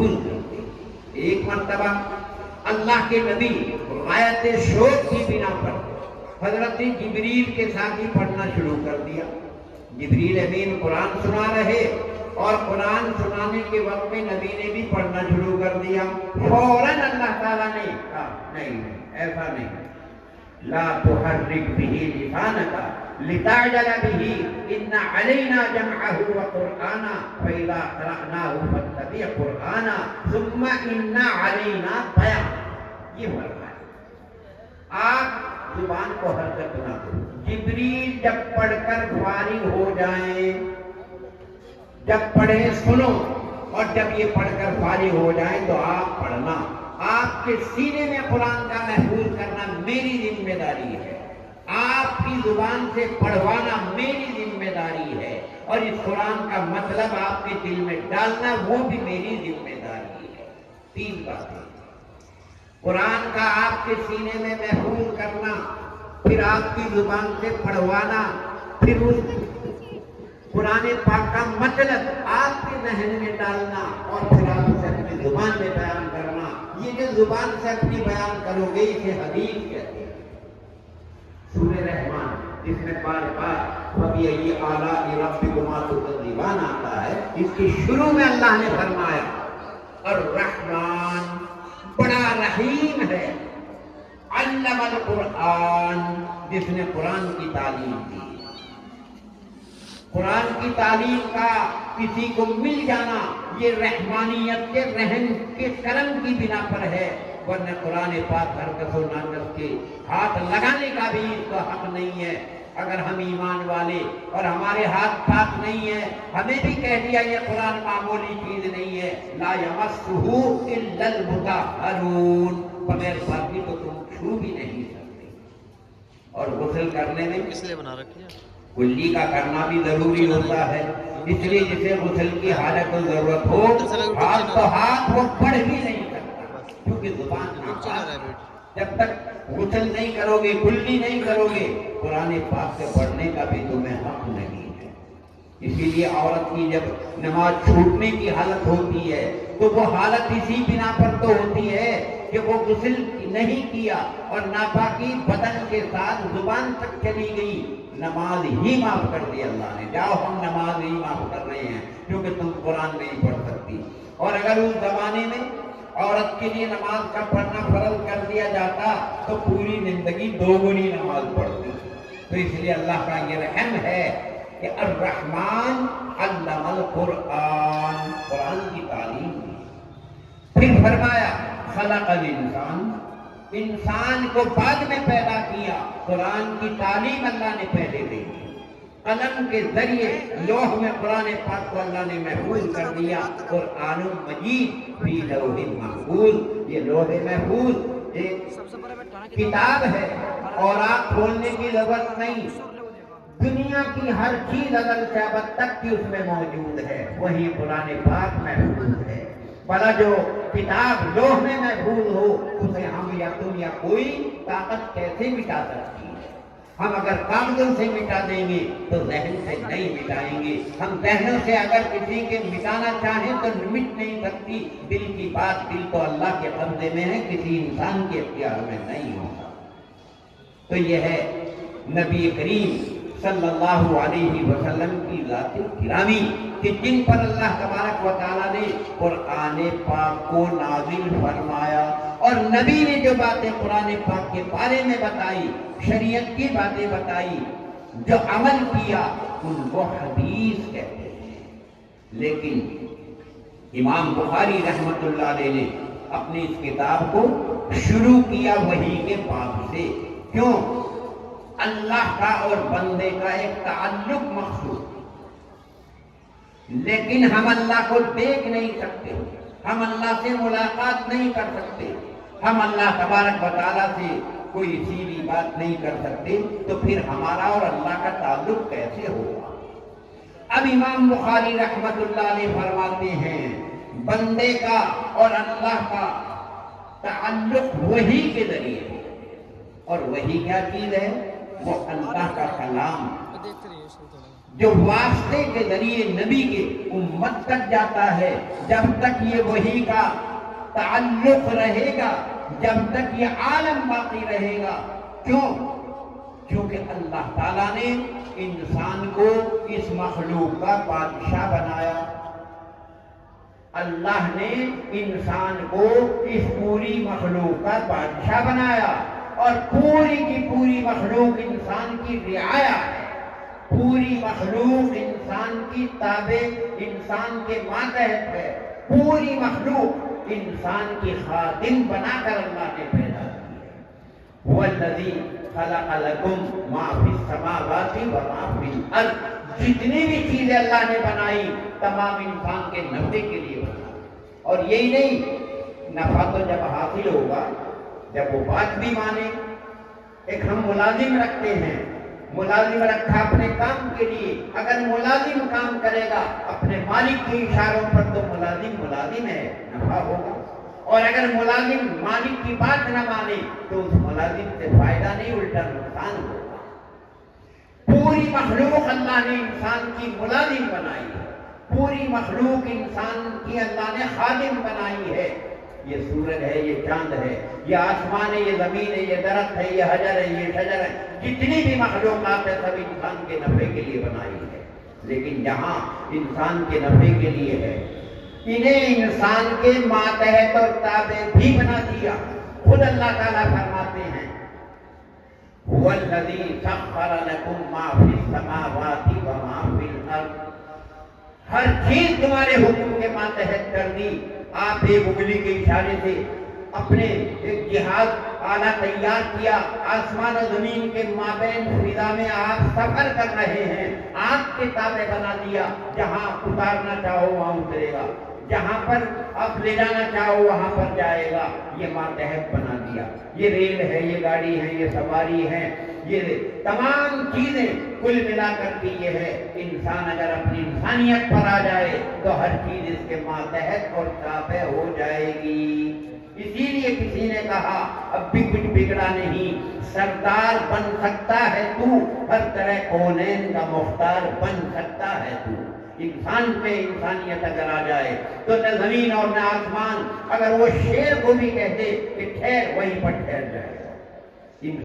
محفوظ کرتے. ایک مرتبہ اللہ کے نبی غایت شوق کی بنا پر حضرت جبریل کے ساتھ ہی پڑھنا شروع کر دیا. جبریل امین قرآن سنا رہے اور قرآن سنانے کے وقت میں نبی نے بھی پڑھنا شروع کر دیا. فوراً اللہ تعالیٰ نے کہا نہیں ایسا نہیں, لا تحرک به لسانک لتعجل به ان علینا جمعه وقرآنا فاذا قرأناه فاتبع قرآنا ثم ان علینا بیانہ. یہ فرمایا آپ زبان کو حرکت نہ دو. جبریل جب پڑھ کر فارغ ہو جائیں, جب پڑھے سنو, اور جب یہ پڑھ کر فارغ ہو جائیں تو آپ پڑھنا. آپ کے سینے میں قرآن کا محفوظ کرنا میری ذمہ داری ہے, آپ کی زبان سے پڑھوانا میری ذمہ داری ہے, اور اس قرآن کا مطلب آپ کے دل میں ڈالنا وہ بھی میری ذمہ داری ہے. تین باتیں, قرآن کا آپ کے سینے میں محفوظ کرنا, پھر آپ کی زبان سے پڑھوانا, پھر اس قرآن پاک کا مطلب آپ کے ذہن میں ڈالنا, اور پھر آپ اسے اپنی زبان میں بیان کرنا. یہ جو زبان سے اپنی بیان کرو گے اسے حدیث کہتے ہیں. سورہ رحمان جس میں بار بار فَبِأَيِّ آلَاءِ رَبِّكُمَا تُكَذِّبَانِ آتا ہے, اس کی شروع میں اللہ نے فرمایا الرحمن بڑا رحیم ہے, علم القرآن جس نے قرآن کی تعلیم دی. قرآن کی تعلیم کا کسی کو مل جانا یہ رحمانیت کے رحم کے کرم کی بنا پر ہے, ورنہ قرآن پاک ہر کس و ناقص کے ہاتھ لگانے کا بھی اس کو حق نہیں ہے. اگر ہم ایمان والے اور ہمارے ہاتھ پاک نہیں ہے, ہمیں بھی کہہ دیا یہ قرآن معمولی چیز نہیں ہے, لا یمسہ الا المطہرون, بغیر پاکی تو تم چھو بھی نہیں سکتے. اور غسل کرنے میں کس لیے بنا رکھی ہے؟ کلی کا کرنا بھی ضروری ہوتا ہے, اس لیے جسے غسل کی حالت کو ضرورت ہو ہاتھ تو ہاتھ وہ پڑھ بھی نہیں سکتا, کیونکہ زبان ناپاک ہے. جب تک غسل نہیں کرو گے, کلی نہیں کرو گے, قرآن پاک سے پڑھنے کا بھی تمہیں حق نہیں ہے. اسی لیے عورت کی جب نماز چھوٹنے کی حالت ہوتی ہے تو وہ حالت اسی بنا پر تو ہوتی ہے کہ وہ غسل نہیں کیا اور ناپاکی بدن کے ساتھ زبان تک چلی گئی, نماز ہی معاف کر دی اللہ نے. جاؤ ہم نماز ہی معاف کر رہے ہیں کیونکہ تم قرآن نہیں پڑھ سکتی. اور اگر اس زمانے میں عورت کے لیے نماز کا پڑھنا فرض کر دیا جاتا تو پوری زندگی دوگنی نماز پڑھتی. تو اس لیے اللہ کا یہ رحم ہے کہ الرحمن علم القرآن, قرآن کی تعلیم دی. پھر فرمایا خلق الانسان, انسان کو بعد میں پیدا کیا, قرآن کی تعلیم اللہ نے پہلے دے دی. قلم کے ذریعے لوح میں قرآن پاک کو اللہ نے محفوظ کر دیا. قرآن مجید فی لوح محفوظ, یہ لوح محفوظ ایک کتاب ہے اور آپ کھولنے کی ضرورت نہیں. دنیا کی ہر چیز اگر قیامت تک کی اس میں موجود ہے, وہی قرآن پاک محفوظ ہے. بھلا جو کتاب لوح میں محفوظ ہو اسے ہم یا تم یا کوئی طاقت کیسے مٹا سکتی ہے؟ ہم اگر کاغذوں سے مٹا دیں گے تو ذہن سے نہیں مٹائیں گے. ہم ذہنوں سے اگر کسی کے مٹانا چاہیں تو مٹ نہیں سکتی. دل کی بات, دل تو اللہ کے قبضے میں ہے, کسی انسان کے اختیار میں نہیں ہوتا. تو یہ ہے نبی کریم صلی اللہ علیہ وسلم کی ذات گرامی کہ جن پر اللہ تبارک و تعالیٰ نے قرآن پاک کو نازل فرمایا, اور نبی نے جو باتیں قرآن پاک کے بارے میں بتائی, شریعت کی باتیں بتائی, جو عمل کیا, ان کو حدیث کہتے ہیں. لیکن امام بخاری رحمت اللہ علیہ نے اپنی اس کتاب کو شروع کیا وحی کے باب سے. کیوں؟ اللہ کا اور بندے کا ایک تعلق مخصوص, لیکن ہم اللہ کو دیکھ نہیں سکتے, ہم اللہ سے ملاقات نہیں کر سکتے, ہم اللہ تبارک و تعالیٰ سے کوئی سیدھی بات نہیں کر سکتے, تو پھر ہمارا اور اللہ کا تعلق کیسے ہوگا؟ اب امام بخاری رحمت اللہ علیہ فرماتے ہیں بندے کا اور اللہ کا تعلق وحی کے ذریعے ہے. اور وحی کیا چیز ہے؟ وہ اللہ کا کلام. جو واسطے کے ذریعے نبی کے امت تک جاتا ہے، جب تک یہ وحی کا تعلق رہے گا، جب تک یہ عالم باقی رہے گا۔ کیوں؟ کیونکہ اللہ تعالیٰ نے انسان کو اس مخلوق کا بادشاہ بنایا۔ اللہ نے انسان کو اس پوری مخلوق کا بادشاہ بنایا، اور پوری کی پوری مخلوق انسان کی رعایا ہے، پوری مخلوق انسان کی تابع، انسان کے ماتحت ہے، پوری مخلوق انسان کی خادم بنا کر اللہ نے پیدا کی ہے۔ هو الذی خلق لکم ما فی السماوات و ما فی الارض، جتنی بھی چیزیں اللہ نے بنائی تمام انسان کے نفع کے لیے بنائی۔ اور یہی نہیں، نفع تو جب حاصل ہوگا جب وہ بات بھی مانے۔ ایک ہم ملازم رکھتے ہیں، ملازم رکھا اپنے کام کے لیے، اگر ملازم کام کرے گا اپنے مالک کے اشاروں پر تو ملازم ملازم ہے، نفع ہوگا۔ اور اگر ملازم مالک کی بات نہ مانے تو اس ملازم سے فائدہ نہیں، الٹا نقصان ہوگا۔ پوری مخلوق اللہ نے انسان کی ملازم بنائی ہے، پوری مخلوق انسان کی اللہ نے خادم بنائی ہے۔ یہ سورج ہے، یہ چاند ہے، یہ آسمان ہے، یہ زمین ہے، یہ درخت ہے، یہ حجر ہے، یہ شجر ہے، جتنی بھی مخلوقات ہے سب انسان کے نفع کے لیے بنائی ہے۔ لیکن جہاں انسان کے نفع کے لیے ہے، انہیں انسان کے ماتحت اور تابع بھی بنا دیا۔ خود اللہ تعالیٰ فرماتے ہیں هو الذی سخر لکم ما فی السماوات و ما فی الارض، ہر چیز تمہارے حکم کے ماتحت کر دی۔ آپ ایک انگلی کے اشارے سے اپنے ایک جہاز آلہ تیار کیا، آسمان و زمین کے مابین فضا میں آپ سفر کر رہے ہیں، آپ کے تابع بنا دیا، جہاں اتارنا چاہو وہاں اترے گا، جہاں پر آپ لے جانا چاہو وہاں پر جائے گا، یہ ماتحت بنا دیا۔ یہ ریل ہے، یہ گاڑی ہے، یہ سواری ہے، یہ تمام چیزیں کل ملا کر کے یہ ہے۔ انسان اگر اپنی انسانیت پر آ جائے تو ہر چیز اس کے ماتحت اور تابع ہو جائے گی۔ اسی لیے کسی نے کہا اب بھی کچھ بگڑا نہیں، سردار بن سکتا ہے تو، ہر طرح کونین کا مختار بن سکتا ہے تو۔ انسان پہ انسانیت اگر آ جائے تو نہ زمین اور نہ آسمان، اگر وہ شیر کو بھی کہتے کہ ٹھہر، وہیں پر ٹھہر جائے گا۔